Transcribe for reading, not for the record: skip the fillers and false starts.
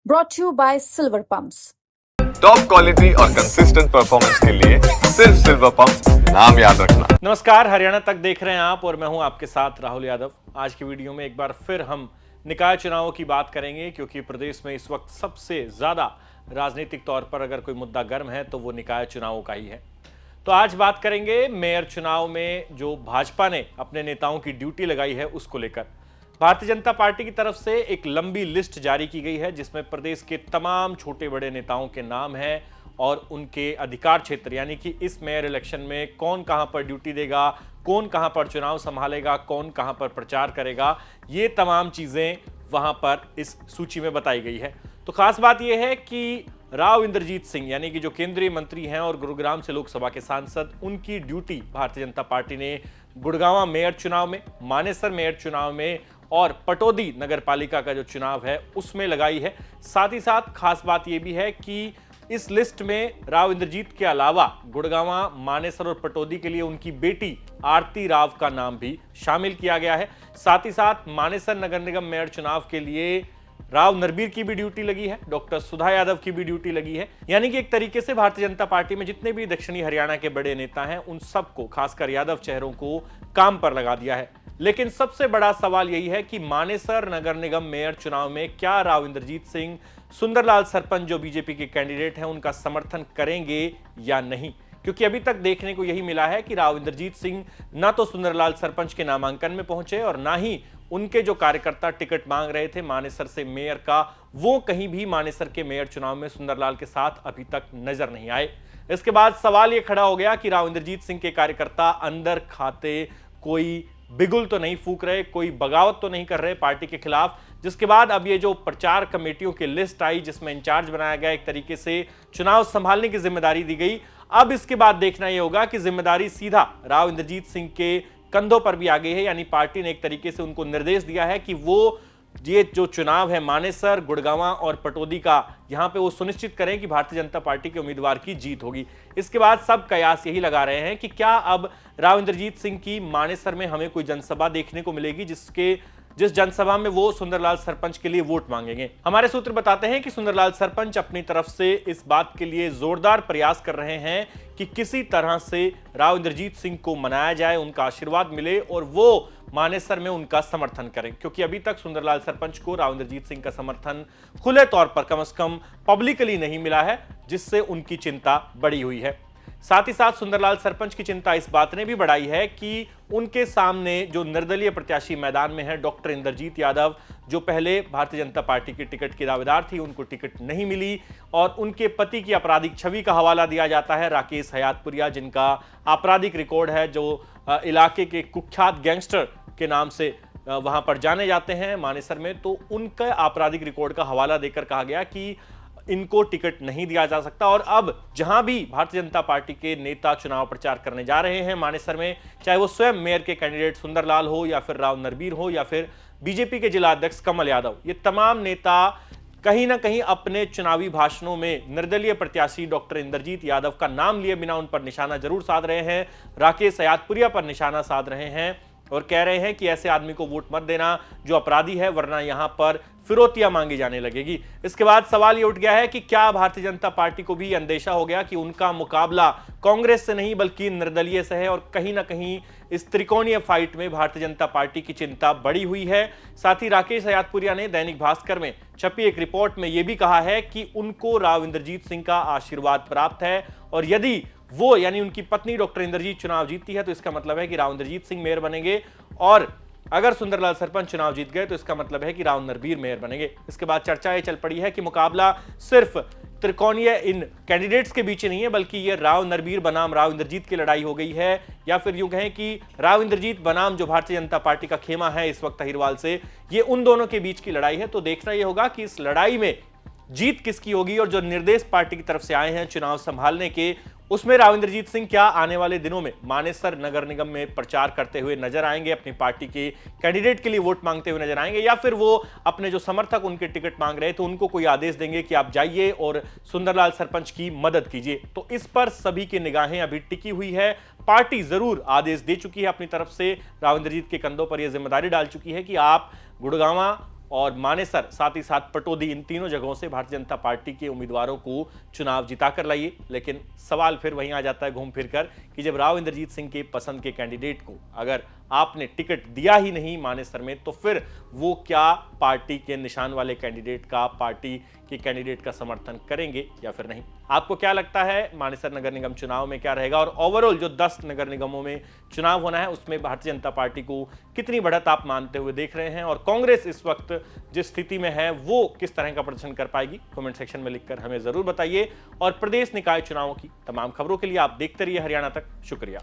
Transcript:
brought to you by Silver Pumps. Top quality और consistent performance के लिए सिर्फ सिल्वर पंप नाम याद रखना। नमस्कार, हरियाणा तक देख रहे हैं आप और मैं हूं आपके साथ राहुल यादव। आज की वीडियो में एक बार फिर हम निकाय चुनावों की बात करेंगे, क्योंकि प्रदेश में इस वक्त सबसे ज्यादा राजनीतिक तौर पर अगर कोई मुद्दा गर्म है तो वो निकाय चुनावों का ही है। तो आज बात करेंगे मेयर चुनाव में जो भाजपा ने अपने नेताओं की ड्यूटी लगाई है उसको लेकर। भारतीय जनता पार्टी की तरफ से एक लंबी लिस्ट जारी की गई है जिसमें प्रदेश के तमाम छोटे बड़े नेताओं के नाम हैं और उनके अधिकार क्षेत्र, यानी कि इस मेयर इलेक्शन में कौन कहां पर ड्यूटी देगा, कौन कहां पर चुनाव संभालेगा, कौन कहां पर प्रचार करेगा, ये तमाम चीजें वहां पर इस सूची में बताई गई है। तो खास बात यह है कि राव इंद्रजीत सिंह, यानी कि जो केंद्रीय मंत्री हैं और गुरुग्राम से लोकसभा के सांसद, उनकी ड्यूटी भारतीय जनता पार्टी ने गुड़गांव मेयर चुनाव में, मानेसर मेयर चुनाव में और पटौदी नगर पालिका का जो चुनाव है उसमें लगाई है। साथ ही साथ खास बात यह भी है कि इस लिस्ट में राव इंद्रजीत के अलावा गुड़गांव, मानेसर और पटौदी के लिए उनकी बेटी आरती राव का नाम भी शामिल किया गया है। साथ ही साथ मानेसर नगर निगम मेयर चुनाव के लिए राव नरबीर की भी ड्यूटी लगी है, डॉक्टर सुधा यादव की भी ड्यूटी लगी है। यानी कि एक तरीके से भारतीय जनता पार्टी में जितने भी दक्षिणी हरियाणा के बड़े नेता हैं उन सबको, खासकर यादव चेहरों को काम पर लगा दिया है। लेकिन सबसे बड़ा सवाल यही है कि मानेसर नगर निगम मेयर चुनाव में क्या राव इंद्रजीत सिंह सुंदरलाल सरपंच जो बीजेपी के कैंडिडेट हैं उनका समर्थन करेंगे या नहीं, क्योंकि अभी तक देखने को यही मिला है कि राव इंद्रजीत सिंह ना तो सुंदरलाल सरपंच के नामांकन में पहुंचे और ना ही उनके जो कार्यकर्ता टिकट मांग रहे थे मानेसर से मेयर का, वो कहीं भी मानेसर के मेयर चुनाव में सुंदरलाल के साथ अभी तक नजर नहीं आए। इसके बाद सवाल यह खड़ा हो गया कि राव इंद्रजीत सिंह के कार्यकर्ता अंदर खाते कोई बिगुल तो नहीं फूक रहे, कोई बगावत तो नहीं कर रहे पार्टी के खिलाफ। जिसके बाद अब ये जो प्रचार कमेटियों की लिस्ट आई जिसमें इंचार्ज बनाया गया, एक तरीके से चुनाव संभालने की जिम्मेदारी दी गई। अब इसके बाद देखना यह होगा कि जिम्मेदारी सीधा राव इंद्रजीत सिंह के कंधों पर भी आ गई है, यानी पार्टी ने एक तरीके से उनको निर्देश दिया है कि वो ये जो चुनाव है मानेसर, गुड़गांव और पटौदी का, यहां पे वो सुनिश्चित करें कि भारतीय जनता पार्टी के उम्मीदवार की जीत होगी। इसके बाद सब कयास यही लगा रहे हैं कि क्या अब राव इंद्रजीत सिंह की मानेसर में हमें कोई जनसभा देखने को मिलेगी जिस जनसभा में वो सुंदरलाल सरपंच के लिए वोट मांगेंगे। हमारे सूत्र बताते हैं कि सुंदरलाल सरपंच अपनी तरफ से इस बात के लिए जोरदार प्रयास कर रहे हैं कि किसी तरह से राव इंद्रजीत सिंह को मनाया जाए, उनका आशीर्वाद मिले और वो मानेसर में उनका समर्थन करें, क्योंकि अभी तक सुंदरलाल सरपंच को राव इंद्रजीत सिंह का समर्थन खुले तौर पर कम से कम पब्लिकली नहीं मिला है, जिससे उनकी चिंता बढ़ी हुई है। साथ ही साथ सुंदरलाल सरपंच की चिंता इस बात ने भी बढ़ाई है कि उनके सामने जो निर्दलीय प्रत्याशी मैदान में है डॉक्टर इंद्रजीत यादव, जो पहले भारतीय जनता पार्टी के टिकट की दावेदार थी, उनको टिकट नहीं मिली और उनके पति की आपराधिक छवि का हवाला दिया जाता है राकेश हयातपुरिया, जिनका आपराधिक रिकॉर्ड है, जो इलाके के कुख्यात गैंगस्टर के नाम से वहां पर जाने जाते हैं मानेसर में। तो उनका आपराधिक रिकॉर्ड का हवाला देकर कहा गया कि इनको टिकट नहीं दिया जा सकता। और अब जहां भी भारतीय जनता पार्टी के नेता चुनाव प्रचार करने जा रहे हैं मानेसर में, चाहे वो स्वयं मेयर के कैंडिडेट सुंदरलाल हो या फिर राव नरबीर हो या फिर बीजेपी के जिला अध्यक्ष कमल यादव, ये तमाम नेता कहीं ना कहीं अपने चुनावी भाषणों में निर्दलीय प्रत्याशी डॉक्टर इंद्रजीत यादव का नाम लिए बिना उन पर निशाना जरूर साध रहे हैं, राकेश हयातपुरिया पर निशाना साध रहे हैं और कह रहे हैं कि ऐसे आदमी को वोट मत देना जो अपराधी है, वरना यहां पर फिरौतियां मांगी जाने लगेगी। इसके बाद सवाल ये उठ गया है कि क्या भारतीय जनता पार्टी को भी अंदेशा हो गया कि उनका मुकाबला कांग्रेस से नहीं बल्कि निर्दलीय से है, और कहीं ना कहीं इस त्रिकोणीय फाइट में भारतीय जनता पार्टी की चिंता बढ़ी हुई है। साथ ही राकेश हयातपुरिया ने दैनिक भास्कर में छपी एक रिपोर्ट में यह भी कहा है कि उनको राव इंद्रजीत सिंह का आशीर्वाद प्राप्त है और यदि वो यानी उनकी पत्नी डॉक्टर इंद्रजीत चुनाव जीतती है तो इसका मतलब है कि राव इंद्रजीत सिंह मेयर बनेंगे, और अगर सुंदरलाल सरपंच चुनाव जीत गए तो इसका मतलब है कि राव नरबीर मेयर बनेंगे। इसके बाद चर्चा ये चल पड़ी है कि मुकाबला सिर्फ त्रिकोणीय इन कैंडिडेट्स के बीच नहीं है, बल्कि ये राव नरबीर बनाम राव इंद्रजीत की लड़ाई हो गई है, या फिर यूं कहें कि राव इंद्रजीत बनाम जो भारतीय जनता पार्टी का खेमा है इस वक्त अहिरवाल से, ये उन दोनों के बीच की लड़ाई है। तो देखना यह होगा कि इस लड़ाई में जीत किसकी होगी, और जो निर्देश पार्टी की तरफ से आए हैं चुनाव संभालने के, उसमें राव इंद्रजीत सिंह क्या आने वाले दिनों में मानेसर नगर निगम में प्रचार करते हुए नजर आएंगे, अपनी पार्टी के कैंडिडेट के लिए वोट मांगते हुए नजर आएंगे, या फिर वो अपने जो समर्थक उनके टिकट मांग रहे थे उनको कोई आदेश देंगे कि आप जाइए और सुंदरलाल सरपंच की मदद कीजिए। तो इस पर सभी की निगाहें अभी टिकी हुई है। पार्टी जरूर आदेश दे चुकी है अपनी तरफ से, राव इंद्रजीत के कंधों पर यह जिम्मेदारी डाल चुकी है कि आप गुड़गांव और मानेसर, साथ ही साथ पटौदी, इन तीनों जगहों से भारतीय जनता पार्टी के उम्मीदवारों को चुनाव जिताकर लाइए। लेकिन सवाल फिर वहीं आ जाता है घूम फिरकर कि जब राव इंद्रजीत सिंह के पसंद के कैंडिडेट को अगर आपने टिकट दिया ही नहीं मानेसर में, तो फिर वो क्या पार्टी के निशान वाले कैंडिडेट का, पार्टी के कैंडिडेट का समर्थन करेंगे या फिर नहीं? आपको क्या लगता है मानेसर नगर निगम चुनाव में क्या रहेगा, और ओवरऑल जो 10 नगर निगमों में चुनाव होना है उसमें भारतीय जनता पार्टी को कितनी बढ़त आप मानते हुए देख रहे हैं, और कांग्रेस इस वक्त जिस स्थिति में है वो किस तरह का प्रदर्शन कर पाएगी? कमेंट सेक्शन में लिखकर हमें जरूर बताइए। और प्रदेश निकाय चुनावों की तमाम खबरों के लिए आप देखते रहिए हरियाणा तक। शुक्रिया।